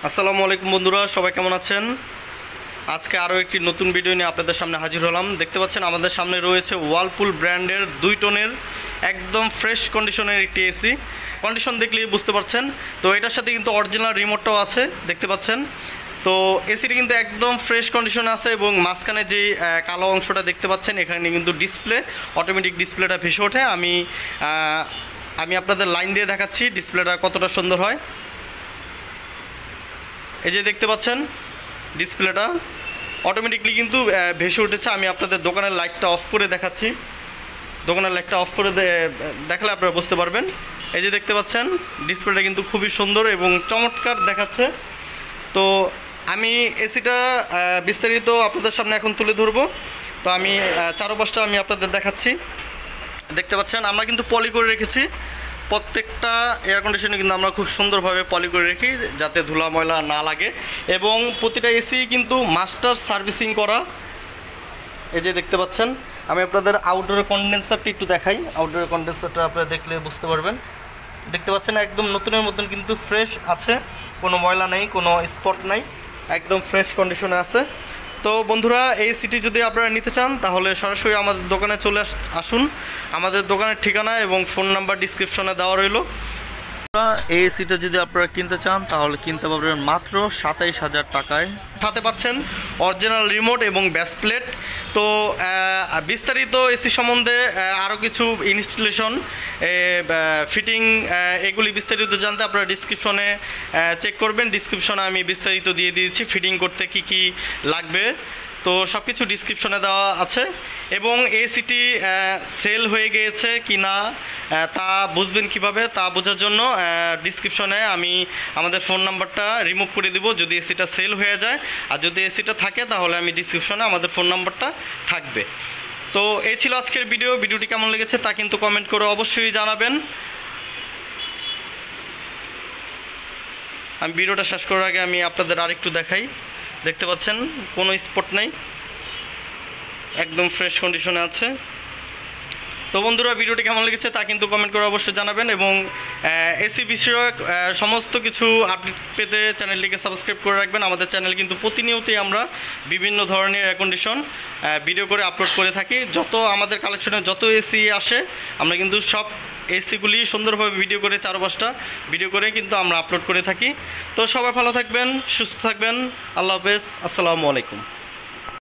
আসসালামু আলাইকুম বন্ধুরা, সবাই কেমন আছেন? আজকে আরও একটি নতুন ভিডিও নিয়ে আপনাদের সামনে হাজির হলাম। দেখতে পাচ্ছেন আমাদের সামনে রয়েছে ওয়ালপুল ব্র্যান্ডের 2 টনের একদম ফ্রেশ কন্ডিশনের একটি এসি। কন্ডিশন দেখলেই বুঝতে পারছেন। তো এটার সাথে কিন্তু অরিজিনাল রিমোটটাও আছে, দেখতে পাচ্ছেন। তো এসিটি কিন্তু একদম ফ্রেশ কন্ডিশনে আছে এবং মাঝখানে যেই কালো অংশটা দেখতে পাচ্ছেন এখানে কিন্তু ডিসপ্লে, অটোমেটিক ডিসপ্লেটা ভেসে ওঠে। আমি আপনাদের লাইন দিয়ে দেখাচ্ছি ডিসপ্লেটা কতটা সুন্দর হয়। এই যে দেখতে পাচ্ছেন ডিসপ্লেটা অটোমেটিকলি কিন্তু ভেসে উঠেছে। আমি আপনাদের দোকানের লাইটটা অফ করে দেখাচ্ছি। দোকানের লাইটটা অফ করে দেখালে আপনারা বুঝতে পারবেন। এই যে দেখতে পাচ্ছেন ডিসপ্লেটা কিন্তু খুবই সুন্দর এবং চমৎকার দেখাচ্ছে। তো আমি এসিটা বিস্তারিত আপনাদের সামনে এখন তুলে ধরবো। তো আমি চারপাশটা আমি আপনাদের দেখাচ্ছি। দেখতে পাচ্ছেন আমরা কিন্তু পলি করে রেখেছি। প্রত্যেকটা এয়ার কন্ডিশনে কিন্তু আমরা খুব সুন্দরভাবে পলি করে রাখি যাতে ধুলা ময়লা না লাগে, এবং প্রতিটা এসি কিন্তু মাস্টার সার্ভিসিং করা। এই যে দেখতে পাচ্ছেন আমি আপনাদের আউটডোরের কন্ডেন্সারটি একটু দেখাই। আউটডোরের কন্ডেন্সারটা আপনারা দেখলে বুঝতে পারবেন। দেখতে পাচ্ছেন একদম নতুনের মতন কিন্তু ফ্রেশ আছে, কোনো ময়লা নেই, কোনো স্পট নাই, একদম ফ্রেশ কন্ডিশনে আছে। তো বন্ধুরা, এই এসিটি যদি আপনারা নিতে চান তাহলে সরাসরি আমাদের দোকানে চলে আসুন। আমাদের দোকানের ঠিকানা এবং ফোন নাম্বার ডিসক্রিপশনে দেওয়া রইল। এই এসিটা যদি আপনারা কিনতে চান তাহলে কিনতে পারবেন মাত্র 27,000 টাকায়। সাথে পাচ্ছেন অরিজিনাল রিমোট এবং ব্যাস প্লেট। তো বিস্তারিত এসি সম্বন্ধে আরও কিছু ইনস্টলেশন, ফিটিং, এগুলি বিস্তারিত জানতে আপনারা ডিসক্রিপশনে চেক করবেন। ডিসক্রিপশনে আমি বিস্তারিত দিয়ে দিয়েছি ফিটিং করতে কি কি লাগবে। তো সব কিছু ডিসক্রিপশনে দেওয়া আছে। এবং এসিটি সেল হয়ে গিয়েছে কি না তা বুঝবেন কিভাবে, তা বোঝার জন্য ডিসক্রিপশনে আমি আমাদের ফোন নাম্বারটা রিমুভ করে দিব যদি এসিটা সেল হয়ে যায়। আর যদি এসিটা থাকে তাহলে আমি ডিসক্রিপশনে আমাদের ফোন নাম্বারটা থাকবে। তো এই ছিল আজকের ভিডিওটি কেমন লেগেছে তা কিন্তু কমেন্ট করে অবশ্যই জানাবেন। আমি ভিডিওটা শেষ করার আগে আমি আপনাদের আরেকটু দেখাই। দেখতে পাচ্ছেন কোনো স্পট নাই, একদম ফ্রেশ কন্ডিশনে আছে। তো বন্ধুরা, ভিডিওটি কেমন লেগেছে তা কিন্তু কমেন্ট করে অবশ্যই জানাবেন, এবং এসি বিষয়ক সমস্ত কিছু আপডেট পেতে চ্যানেলটিকে সাবস্ক্রাইব করে রাখবেন। আমাদের চ্যানেল কিন্তু প্রতিনিয়তই আমরা বিভিন্ন ধরনের এয়ার কন্ডিশন ভিডিও করে আপলোড করে থাকি। যত আমাদের কালেকশনে যত এসি আসে আমরা কিন্তু সব এসিগুলি সুন্দরভাবে ভিডিও করে 4-5টা ভিডিও করে কিন্তু আমরা আপলোড করে থাকি। তো সবাই ভালো থাকবেন, সুস্থ থাকবেন। আল্লাহ হাফেজ, আসসালামু আলাইকুম।